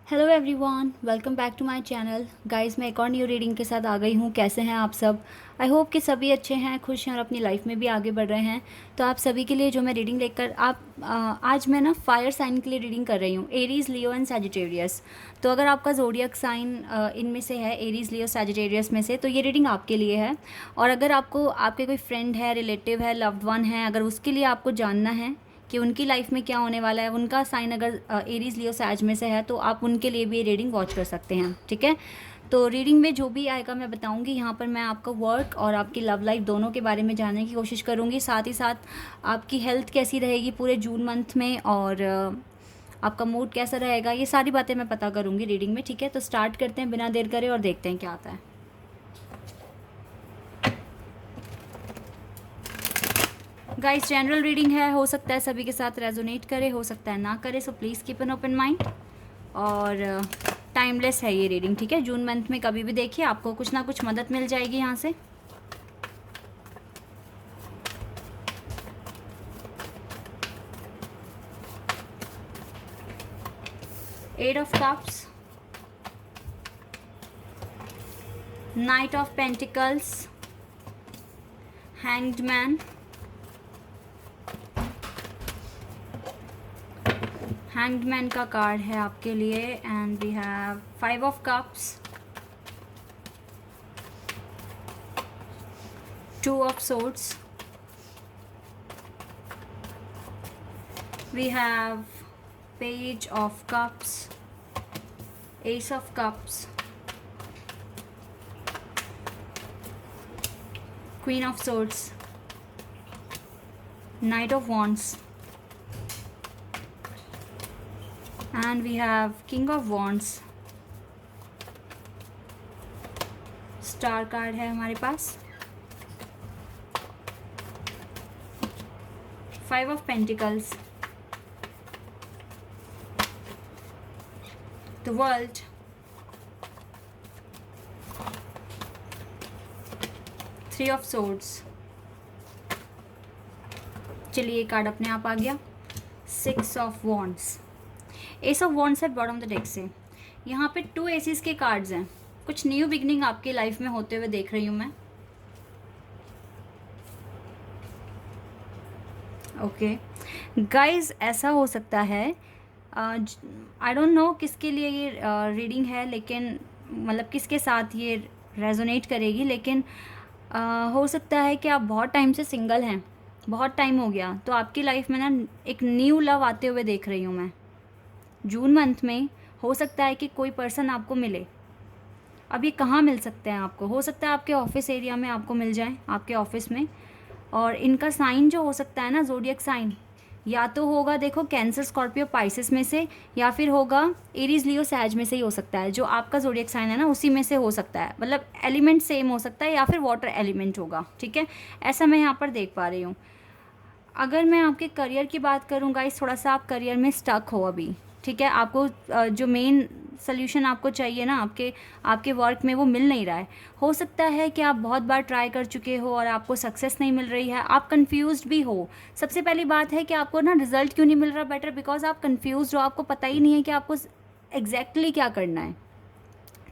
Hello everyone, welcome back to my channel. Guys, मैं एक और न्यू रीडिंग के साथ आ गई हूँ। कैसे हैं आप सब? आई होप कि सभी अच्छे हैं, खुश हैं और अपनी लाइफ में भी आगे बढ़ रहे हैं। तो आप सभी के लिए जो मैं रीडिंग लेकर आज मैं ना फायर साइन के लिए रीडिंग कर रही हूँ, एरीज, लियो एंड सैजिटेरियस। तो अगर आपका ज़ोडिएक साइन इनमें से है, एरीज, लियो, सैजिटेरियस में से, तो ये रीडिंग आपके लिए है। और अगर आपको आपके कोई फ्रेंड है, रिलेटिव है, लव्ड वन है, अगर उसके लिए आपको जानना है कि उनकी लाइफ में क्या होने वाला है, उनका साइन अगर एरीज, लियो, सैज में से है, तो आप उनके लिए भी ये रीडिंग वॉच कर सकते हैं। ठीक है, तो रीडिंग में जो भी आएगा मैं बताऊंगी। यहाँ पर मैं आपका वर्क और आपकी लव लाइफ दोनों के बारे में जानने की कोशिश करूंगी। साथ ही साथ आपकी हेल्थ कैसी रहेगी पूरे जून मंथ में, और आपका मूड कैसा रहेगा, ये सारी बातें मैं पता करूंगी रीडिंग में। ठीक है, तो स्टार्ट करते हैं बिना देर करे और देखते हैं क्या आता है। गाइस, जनरल रीडिंग है, हो सकता है सभी के साथ रेजोनेट करे, हो सकता है ना करे, so please keep an open mind. और टाइमलेस है ये रीडिंग। ठीक है, जून मंथ में कभी भी देखिए, आपको कुछ ना कुछ मदद मिल जाएगी यहाँ से। Eight of cups, knight of pentacles, hanged man, hanged man का कार्ड है आपके लिए। And we have five of cups, two of swords, we have page of cups, ace of cups, queen of swords, knight of wands, and we have king of wands। Star card है हमारे पास, five of pentacles, the world, three of swords। चलिए, एक card अपने आप आ गया, six of wands. Ace of wands है बॉटम ऑफ द डेक से। यहाँ पे टू एसेस के कार्ड्स हैं। कुछ न्यू बिगनिंग आपकी लाइफ में होते हुए देख रही हूँ मैं। ओके गाइज, ऐसा हो सकता है, आई डोंट नो किसके लिए ये रीडिंग है, लेकिन मतलब किसके साथ ये रेजोनेट करेगी, लेकिन हो सकता है कि आप बहुत टाइम से सिंगल हैं, बहुत टाइम हो गया, तो आपकी लाइफ में ना एक न्यू लव आते हुए देख रही हूँ मैं जून मंथ में। हो सकता है कि कोई पर्सन आपको मिले। अब ये कहाँ मिल सकते हैं आपको? हो सकता है आपके ऑफिस एरिया में आपको मिल जाए, आपके ऑफिस में। और इनका साइन जो हो सकता है ना, ज़ोडिएक साइन, या तो होगा देखो कैंसर, स्कॉर्पियो, पाइसिस में से, या फिर होगा एरीज, लियो, सैज में से ही हो सकता है। जो आपका ज़ोडिएक साइन है ना, उसी में से हो सकता है। मतलब एलिमेंट सेम हो सकता है, या फिर वाटर एलिमेंट होगा। ठीक है, ऐसा मैं यहाँ पर देख पा रही हूँ। अगर मैं आपके करियर की बात करूँ गाइस, थोड़ा सा आप करियर में स्टक हो अभी। ठीक है, आपको जो मेन सोल्यूशन आपको चाहिए ना आपके आपके वर्क में, वो मिल नहीं रहा है। हो सकता है कि आप बहुत बार ट्राई कर चुके हो और आपको सक्सेस नहीं मिल रही है, आप कंफ्यूज्ड भी हो। सबसे पहली बात है कि आपको ना रिजल्ट क्यों नहीं मिल रहा बेटर, बिकॉज आप कंफ्यूज्ड हो, आपको पता ही नहीं है कि आपको एग्जैक्टली क्या करना है।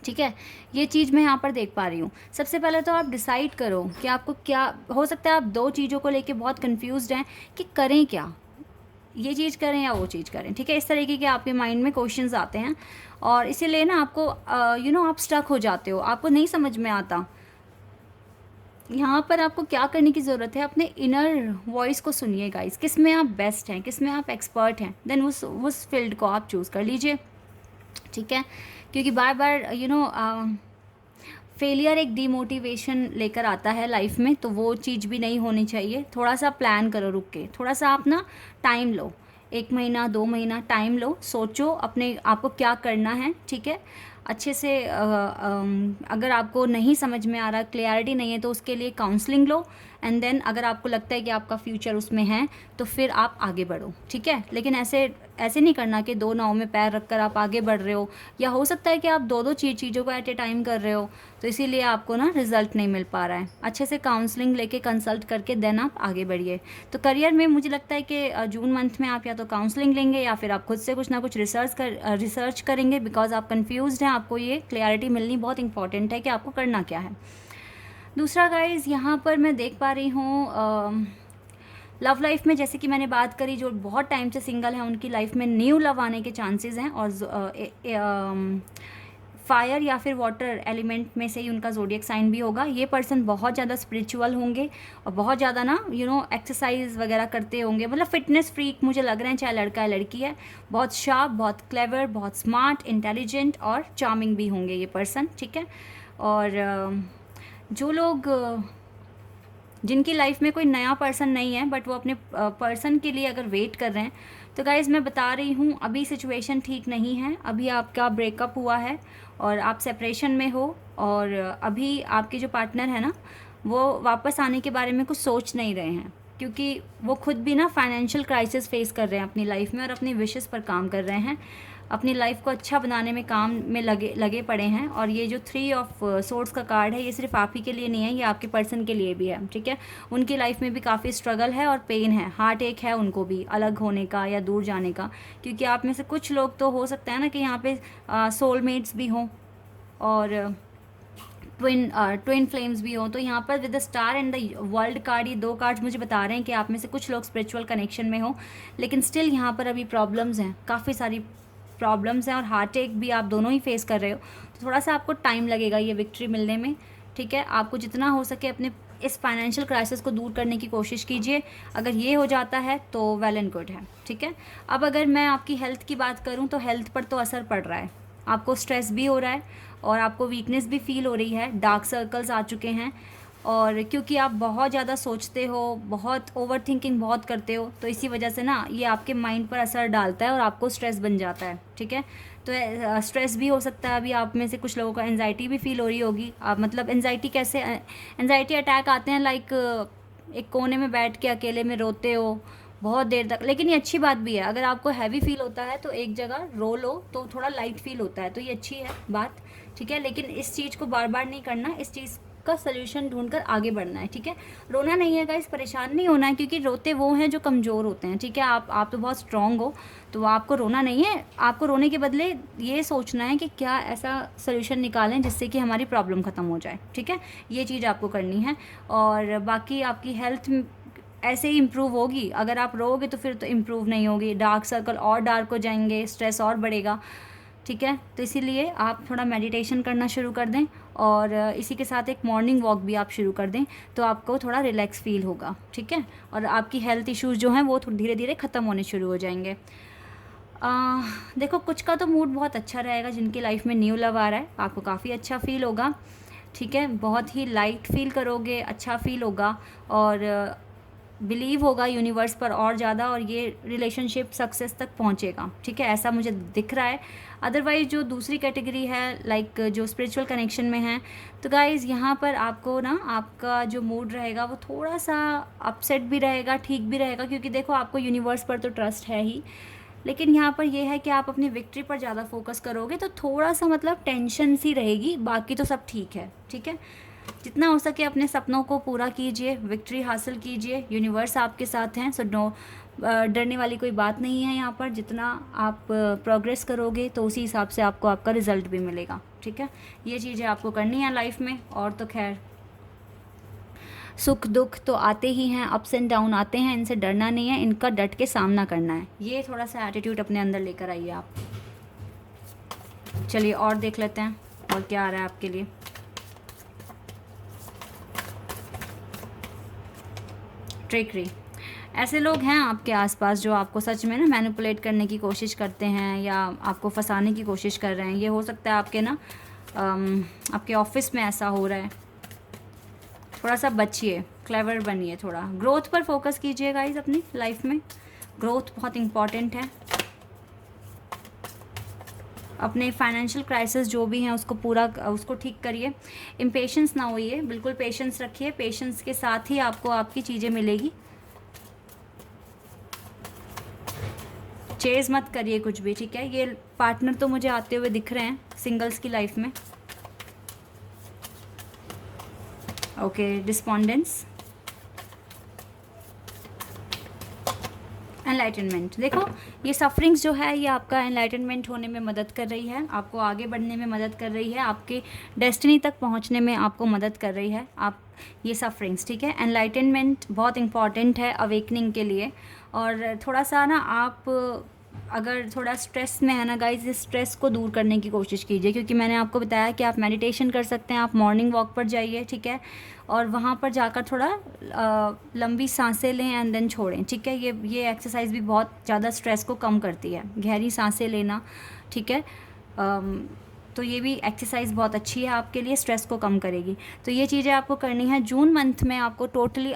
ठीक है, ये चीज़ मैं यहाँ पर देख पा रही हूँ। सबसे पहले तो आप डिसाइड करो कि आपको क्या हो सकता है। आप दो चीज़ों को लेके बहुत कंफ्यूज्ड हैं कि करें क्या, ये चीज़ करें या वो चीज़ करें। ठीक है, इस तरीके के आपके माइंड में क्वेश्चंस आते हैं, और इसीलिए ना आपको आप स्टक हो जाते हो, आपको नहीं समझ में आता। यहाँ पर आपको क्या करने की ज़रूरत है, अपने इनर वॉइस को सुनिए गाइस। किस में आप बेस्ट हैं, किस में आप एक्सपर्ट हैं, देन उस फील्ड को आप चूज़ कर लीजिए। ठीक है, क्योंकि बार बार फेलियर एक डीमोटिवेशन लेकर आता है लाइफ में, तो वो चीज़ भी नहीं होनी चाहिए। थोड़ा सा प्लान करो, रुक के थोड़ा सा आप ना टाइम लो, 1 महीना 2 महीना टाइम लो, सोचो अपने आपको क्या करना है। ठीक है, अच्छे से अगर आपको नहीं समझ में आ रहा, क्लियरिटी नहीं है, तो उसके लिए काउंसलिंग लो। एंड देन अगर आपको लगता है कि आपका फ्यूचर उसमें है, तो फिर आप आगे बढ़ो। ठीक है, लेकिन ऐसे ऐसे नहीं करना कि दो नाव में पैर रखकर आप आगे बढ़ रहे हो, या हो सकता है कि आप दो दो चीज़ों को एट ए टाइम कर रहे हो, तो इसीलिए आपको ना रिज़ल्ट नहीं मिल पा रहा है। अच्छे से काउंसलिंग लेके कंसल्ट करके देन आप आगे बढ़िए। तो करियर में मुझे लगता है कि जून मंथ में आप या तो काउंसलिंग लेंगे या फिर आप खुद से कुछ ना कुछ रिसर्च करेंगे, बिकॉज आप कन्फ्यूज़ड हैं। आपको ये क्लियरिटी मिलनी बहुत इंपॉर्टेंट है कि आपको करना क्या है। दूसरा गाइज़, यहाँ पर मैं देख पा रही हूँ लव लाइफ में, जैसे कि मैंने बात करी, जो बहुत टाइम से सिंगल हैं उनकी लाइफ में न्यू लव आने के चांसेस हैं, और फायर या फिर वाटर एलिमेंट में से ही उनका ज़ोडिएक साइन भी होगा। ये पर्सन बहुत ज़्यादा स्पिरिचुअल होंगे और बहुत ज़्यादा ना एक्सरसाइज वगैरह करते होंगे, मतलब फिटनेस फ्रीक मुझे लग रहे हैं, चाहे लड़का है लड़की है। बहुत शार्प, बहुत क्लेवर, बहुत स्मार्ट, इंटेलिजेंट और चार्मिंग भी होंगे ये पर्सन, ठीक है। और जो लोग जिनकी लाइफ में कोई नया पर्सन नहीं है बट वो अपने पर्सन के लिए अगर वेट कर रहे हैं, तो गाइज़ मैं बता रही हूँ अभी सिचुएशन ठीक नहीं है। अभी आपका ब्रेकअप हुआ है और आप सेपरेशन में हो, और अभी आपके जो पार्टनर है ना, वो वापस आने के बारे में कुछ सोच नहीं रहे हैं, क्योंकि वो खुद भी ना फाइनेंशियल क्राइसिस फेस कर रहे हैं अपनी लाइफ में और अपनी विशेस पर काम कर रहे हैं, अपनी लाइफ को अच्छा बनाने में काम में लगे पड़े हैं। और ये जो 3 ऑफ सोर्ड्स का कार्ड है, ये सिर्फ आप ही के लिए नहीं है, ये आपके पर्सन के लिए भी है, ठीक है। उनकी लाइफ में भी काफ़ी स्ट्रगल है और पेन है, हार्ट एक है उनको भी अलग होने का या दूर जाने का, क्योंकि आप में से कुछ लोग तो हो सकता है ना कि यहाँ पे सोलमेट्स भी हों और ट्विन फ्लेम्स भी हों। तो यहाँ पर with the star and the world card, ये 2 कार्ड्स मुझे बता रहे हैं कि आप में से कुछ लोग स्पिरिचुअल कनेक्शन में हो, लेकिन स्टिल यहाँ पर अभी प्रॉब्लम्स हैं, काफ़ी सारी प्रॉब्लम्स हैं और हार्ट एक भी आप दोनों ही फेस कर रहे हो। तो थोड़ा सा आपको टाइम लगेगा ये विक्ट्री मिलने में, ठीक है। आपको जितना हो सके अपने इस फाइनेंशियल क्राइसिस को दूर करने की कोशिश कीजिए। अगर ये हो जाता है तो वेल एंड गुड है, ठीक है। अब अगर मैं आपकी हेल्थ की बात करूँ तो हेल्थ पर तो असर पड़ रहा है, आपको स्ट्रेस भी हो रहा है और आपको वीकनेस भी फील हो रही है, डार्क सर्कल्स आ चुके हैं, और क्योंकि आप बहुत ज़्यादा सोचते हो, बहुत ओवर थिंकिंग बहुत करते हो, तो इसी वजह से ना ये आपके माइंड पर असर डालता है और आपको स्ट्रेस बन जाता है, ठीक है। तो स्ट्रेस भी हो सकता है। अभी आप में से कुछ लोगों को एंजाइटी भी फील हो रही होगी। आप मतलब एंजाइटी कैसे, एंजाइटी अटैक आते हैं लाइक एक कोने में बैठ के अकेले में रोते हो बहुत देर तक। लेकिन ये अच्छी बात भी है, अगर आपको हैवी फील होता है तो एक जगह रो लो तो थोड़ा लाइट फील होता है, तो ये अच्छी है बात, ठीक है। लेकिन इस चीज़ को बार बार नहीं करना, इस चीज़ का सलूशन ढूंढकर आगे बढ़ना है, ठीक है। रोना नहीं है गाइस, परेशान नहीं होना है, क्योंकि रोते वो हैं जो कमज़ोर होते हैं, ठीक है। आप तो बहुत स्ट्रांग हो, तो आपको रोना नहीं है। आपको रोने के बदले ये सोचना है कि क्या ऐसा सलूशन निकालें जिससे कि हमारी प्रॉब्लम ख़त्म हो जाए, ठीक है। ये चीज़ आपको करनी है। और बाकी आपकी हेल्थ ऐसे ही इम्प्रूव होगी। अगर आप रोओगे तो फिर तो इम्प्रूव नहीं होगी, डार्क सर्कल और डार्क हो जाएंगे, स्ट्रेस और बढ़ेगा, ठीक है। तो इसीलिए आप थोड़ा मेडिटेशन करना शुरू कर दें और इसी के साथ एक मॉर्निंग वॉक भी आप शुरू कर दें, तो आपको थोड़ा रिलैक्स फील होगा, ठीक है। और आपकी हेल्थ इश्यूज़ जो हैं वो धीरे धीरे ख़त्म होने शुरू हो जाएंगे। देखो, कुछ का तो मूड बहुत अच्छा रहेगा, जिनकी लाइफ में न्यू लव आ रहा है आपको काफ़ी अच्छा फील होगा, ठीक है। बहुत ही लाइट फील करोगे, अच्छा फील होगा और बिलीव होगा यूनिवर्स पर और ज़्यादा, और ये रिलेशनशिप सक्सेस तक पहुँचेगा, ठीक है। ऐसा मुझे दिख रहा है। अदरवाइज़ जो दूसरी कैटेगरी है लाइक जो स्पिरिचुअल कनेक्शन में है, तो गाइज़ यहाँ पर आपको ना आपका जो मूड रहेगा वो थोड़ा सा अपसेट भी रहेगा, ठीक भी रहेगा, क्योंकि देखो आपको यूनिवर्स पर तो ट्रस्ट है ही, लेकिन यहाँ पर यह है कि आप अपनी विक्ट्री पर ज़्यादा फोकस करोगे तो थोड़ा सा मतलब टेंशन सी रहेगी, बाकी तो सब ठीक है, ठीक है। जितना हो सके अपने सपनों को पूरा कीजिए, विक्ट्री हासिल कीजिए, यूनिवर्स आपके साथ हैं। सो नो, डरने वाली कोई बात नहीं है यहाँ पर। जितना आप प्रोग्रेस करोगे तो उसी हिसाब से आपको आपका रिज़ल्ट भी मिलेगा, ठीक है। ये चीज़ें आपको करनी है लाइफ में। और तो खैर सुख दुख तो आते ही हैं, अप्स एंड डाउन आते हैं, इनसे डरना नहीं है, इनका डट के सामना करना है। ये थोड़ा सा एटीट्यूड अपने अंदर लेकर आइए आप। चलिए और देख लेते हैं और क्या आ रहा है आपके लिए। ट्रिकरी, ऐसे लोग हैं आपके आसपास जो आपको सच में ना मैनिपुलेट करने की कोशिश करते हैं या आपको फंसाने की कोशिश कर रहे हैं। ये हो सकता है आपके ना आपके ऑफिस में ऐसा हो रहा है। थोड़ा सा बचिए, क्लेवर बनिए, थोड़ा ग्रोथ पर फोकस कीजिए गाइस। अपनी लाइफ में ग्रोथ बहुत इम्पॉर्टेंट है। अपने फाइनेंशियल क्राइसिस जो भी हैं उसको ठीक करिए। इम्पेशेंस ना होइए, बिल्कुल पेशेंस रखिए। पेशेंस के साथ ही आपको आपकी चीज़ें मिलेगी, चेज़ मत करिए कुछ भी, ठीक है। ये पार्टनर तो मुझे आते हुए दिख रहे हैं सिंगल्स की लाइफ में। Okay, despondence, enlightenment. देखो ये सफरिंग्स जो है ये आपका एनलाइटनमेंट होने में मदद कर रही है, आपको आगे बढ़ने में मदद कर रही है, आपके डेस्टिनी तक पहुंचने में आपको मदद कर रही है। आप ये सफरिंग्स, ठीक है। एनलाइटनमेंट बहुत इंपॉर्टेंट है अवेकनिंग के लिए। और थोड़ा सा ना आप अगर थोड़ा स्ट्रेस में है ना गाइस, इस स्ट्रेस को दूर करने की कोशिश कीजिए, क्योंकि मैंने आपको बताया कि आप मेडिटेशन कर सकते हैं, आप मॉर्निंग वॉक पर जाइए, ठीक है। और वहाँ पर जाकर थोड़ा लंबी सांसें लें एंड देन छोड़ें, ठीक है। ये एक्सरसाइज भी बहुत ज़्यादा स्ट्रेस को कम करती है, गहरी सांसें लेना, ठीक है। तो ये भी एक्सरसाइज बहुत अच्छी है आपके लिए, स्ट्रेस को कम करेगी। तो ये चीज़ें आपको करनी है। जून मंथ में आपको टोटली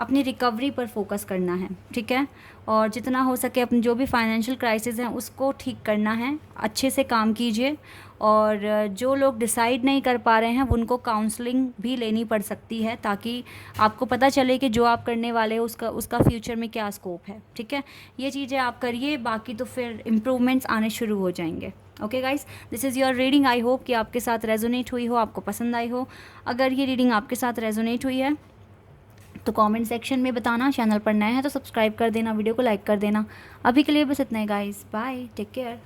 अपनी रिकवरी पर फोकस करना है, ठीक है। और जितना हो सके अपने जो भी फाइनेंशियल क्राइसिस हैं उसको ठीक करना है, अच्छे से काम कीजिए। और जो लोग डिसाइड नहीं कर पा रहे हैं उनको काउंसलिंग भी लेनी पड़ सकती है, ताकि आपको पता चले कि जो आप करने वाले हो उसका फ्यूचर में क्या स्कोप है, ठीक है। ये चीज़ें आप करिए, बाकी तो फिर इम्प्रूवमेंट्स आने शुरू हो जाएंगे। Okay guys, this is your reading. I hope कि आपके साथ रेजोनेट हुई हो, आपको पसंद आई हो। अगर ये रीडिंग आपके साथ रेजोनेट हुई है तो कमेंट सेक्शन में बताना। चैनल पर नए हैं तो सब्सक्राइब कर देना, वीडियो को लाइक कर देना। अभी के लिए बस इतना ही गाइस, बाय, टेक केयर।